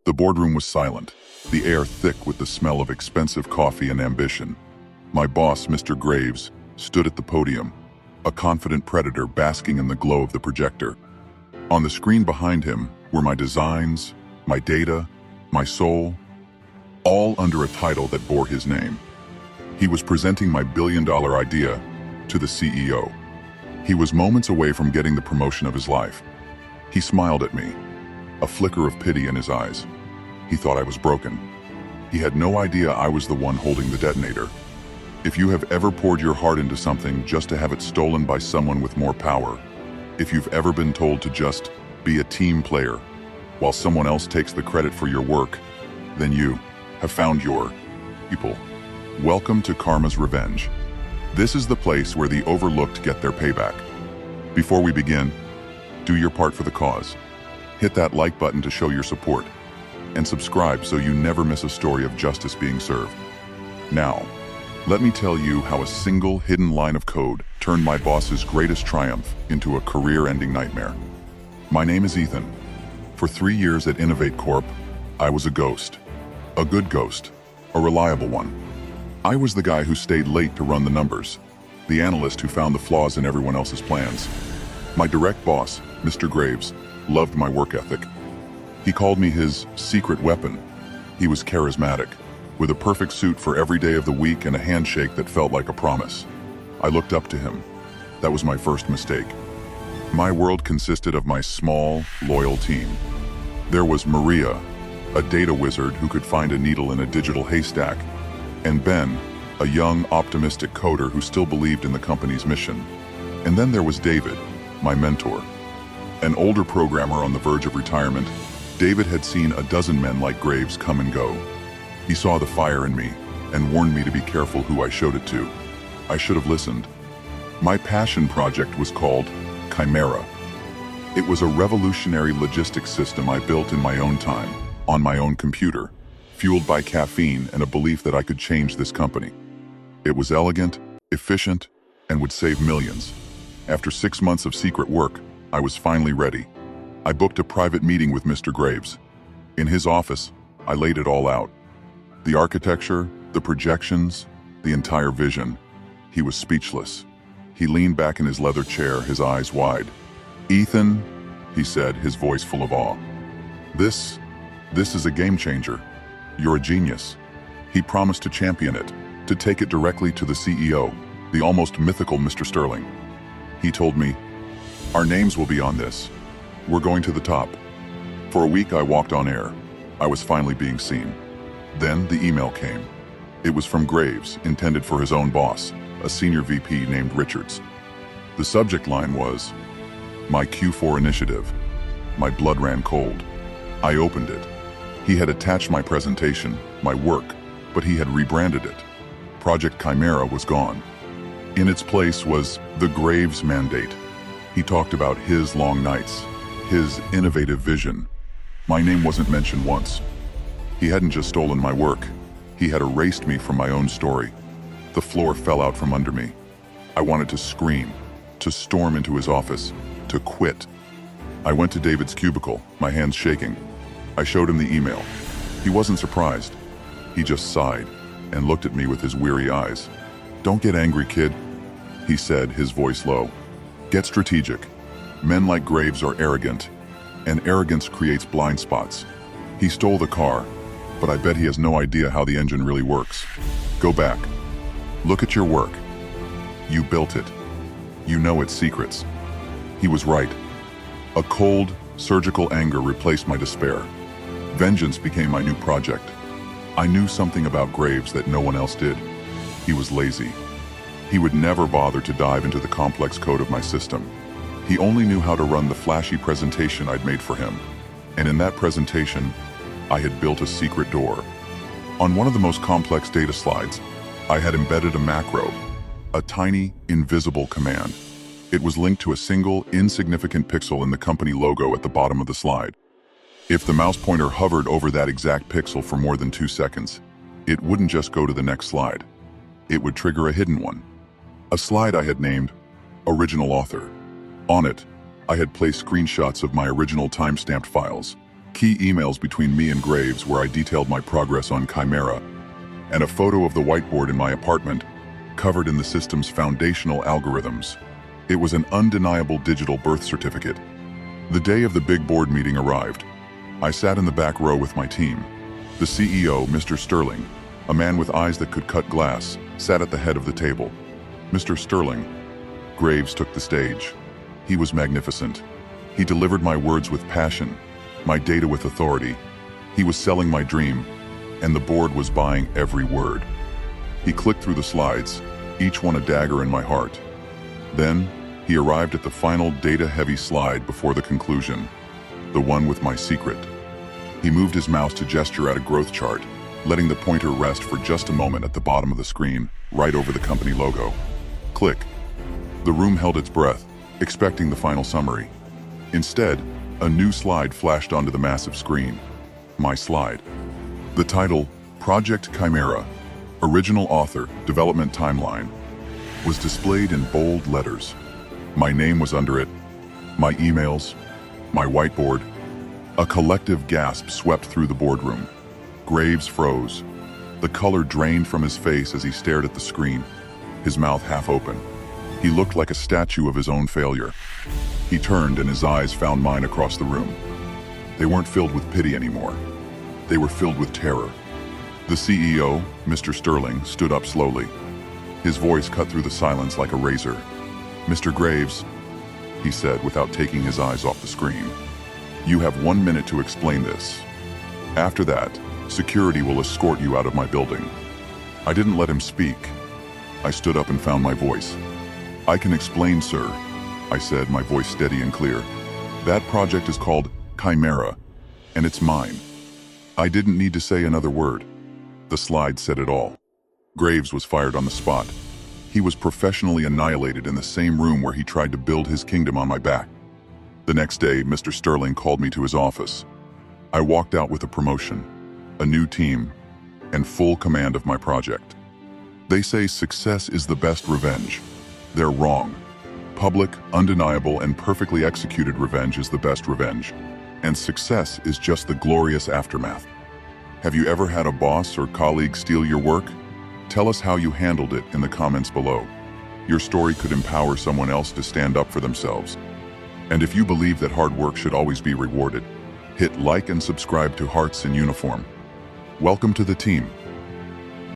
The boardroom was silent, the air thick with the smell of expensive coffee and ambition. My boss, Mr. Graves, stood at the podium, a confident predator basking in the glow of the projector. On the screen behind him were my designs, my data, my soul, all under a title that bore his name. He was presenting my billion-dollar idea to the CEO. He was moments away from getting the promotion of his life. He smiled at me, a flicker of pity in his eyes. He thought I was broken. He had no idea I was the one holding the detonator. If you have ever poured your heart into something just to have it stolen by someone with more power, if you've ever been told to just be a team player while someone else takes the credit for your work, then you have found your people. Welcome to Karma's Revenge. This is the place where the overlooked get their payback. Before we begin, do your part for the cause. Hit that like button to show your support, and subscribe so you never miss a story of justice being served. Now, let me tell you how a single hidden line of code turned my boss's greatest triumph into a career-ending nightmare. My name is Ethan. For 3 years at Innovate Corp, I was a ghost. A good ghost, a reliable one. I was the guy who stayed late to run the numbers, the analyst who found the flaws in everyone else's plans. My direct boss, Mr. Graves, loved my work ethic. He called me his secret weapon. He was charismatic, with a perfect suit for every day of the week and a handshake that felt like a promise. I looked up to him. That was my first mistake. My world consisted of my small, loyal team. There was Maria, a data wizard who could find a needle in a digital haystack, and Ben, a young, optimistic coder who still believed in the company's mission. And then there was David, my mentor. An older programmer on the verge of retirement, David had seen a dozen men like Graves come and go. He saw the fire in me and warned me to be careful who I showed it to. I should have listened. My passion project was called Chimera. It was a revolutionary logistics system I built in my own time, on my own computer, fueled by caffeine and a belief that I could change this company. It was elegant, efficient, and would save millions. After 6 months of secret work, I was finally ready. I booked a private meeting with Mr. Graves. In his office, I laid it all out. The architecture, the projections, the entire vision. He was speechless. He leaned back in his leather chair, his eyes wide. "Ethan," he said, his voice full of awe. This is a game changer. You're a genius." He promised to champion it, to take it directly to the CEO, the almost mythical Mr. Sterling. He told me, "Our names will be on this. We're going to the top." For a week I walked on air. I was finally being seen. Then the email came. It was from Graves, intended for his own boss, a senior VP named Richards. The subject line was, "My Q4 initiative." My blood ran cold. I opened it. He had attached my presentation, my work, but he had rebranded it. Project Chimera was gone. In its place was the Graves Mandate. He talked about his long nights, his innovative vision. My name wasn't mentioned once. He hadn't just stolen my work. He had erased me from my own story. The floor fell out from under me. I wanted to scream, to storm into his office, to quit. I went to David's cubicle, my hands shaking. I showed him the email. He wasn't surprised. He just sighed and looked at me with his weary eyes. "Don't get angry, kid," he said, his voice low. "Get strategic. Men like Graves are arrogant, and arrogance creates blind spots. He stole the car, but I bet he has no idea how the engine really works. Go back. Look at your work. You built it. You know its secrets." He was right. A cold, surgical anger replaced my despair. Vengeance became my new project. I knew something about Graves that no one else did. He was lazy. He would never bother to dive into the complex code of my system. He only knew how to run the flashy presentation I'd made for him. And in that presentation, I had built a secret door. On one of the most complex data slides, I had embedded a macro, a tiny, invisible command. It was linked to a single, insignificant pixel in the company logo at the bottom of the slide. If the mouse pointer hovered over that exact pixel for more than 2 seconds, it wouldn't just go to the next slide. It would trigger a hidden one. A slide I had named Original Author. On it, I had placed screenshots of my original time-stamped files, key emails between me and Graves where I detailed my progress on Chimera, and a photo of the whiteboard in my apartment, covered in the system's foundational algorithms. It was an undeniable digital birth certificate. The day of the big board meeting arrived. I sat in the back row with my team. The CEO, Mr. Sterling, a man with eyes that could cut glass, sat at the head of the table. Mr. Sterling. Graves took the stage. He was magnificent. He delivered my words with passion, my data with authority. He was selling my dream, and the board was buying every word. He clicked through the slides, each one a dagger in my heart. Then, he arrived at the final data-heavy slide before the conclusion, the one with my secret. He moved his mouse to gesture at a growth chart, letting the pointer rest for just a moment at the bottom of the screen, right over the company logo. Click. The room held its breath, expecting the final summary. Instead, a new slide flashed onto the massive screen. My slide. The title, Project Chimera, Original Author, Development Timeline, was displayed in bold letters. My name was under it, my emails, my whiteboard. A collective gasp swept through the boardroom. Graves froze. The color drained from his face as he stared at the screen, his mouth half open. He looked like a statue of his own failure. He turned and his eyes found mine across the room. They weren't filled with pity anymore. They were filled with terror. The CEO, Mr. Sterling, stood up slowly. His voice cut through the silence like a razor. "Mr. Graves," he said without taking his eyes off the screen, "you have 1 minute to explain this. After that, security will escort you out of my building." I didn't let him speak. I stood up and found my voice. "I can explain, sir," I said, my voice steady and clear. "That project is called Chimera, and it's mine." I didn't need to say another word. The slide said it all. Graves was fired on the spot. He was professionally annihilated in the same room where he tried to build his kingdom on my back. The next day, Mr. Sterling called me to his office. I walked out with a promotion, a new team, and full command of my project. They say success is the best revenge. They're wrong. Public, undeniable, and perfectly executed revenge is the best revenge. And success is just the glorious aftermath. Have you ever had a boss or colleague steal your work? Tell us how you handled it in the comments below. Your story could empower someone else to stand up for themselves. And if you believe that hard work should always be rewarded, hit like and subscribe to Hearts in Uniform. Welcome to the team.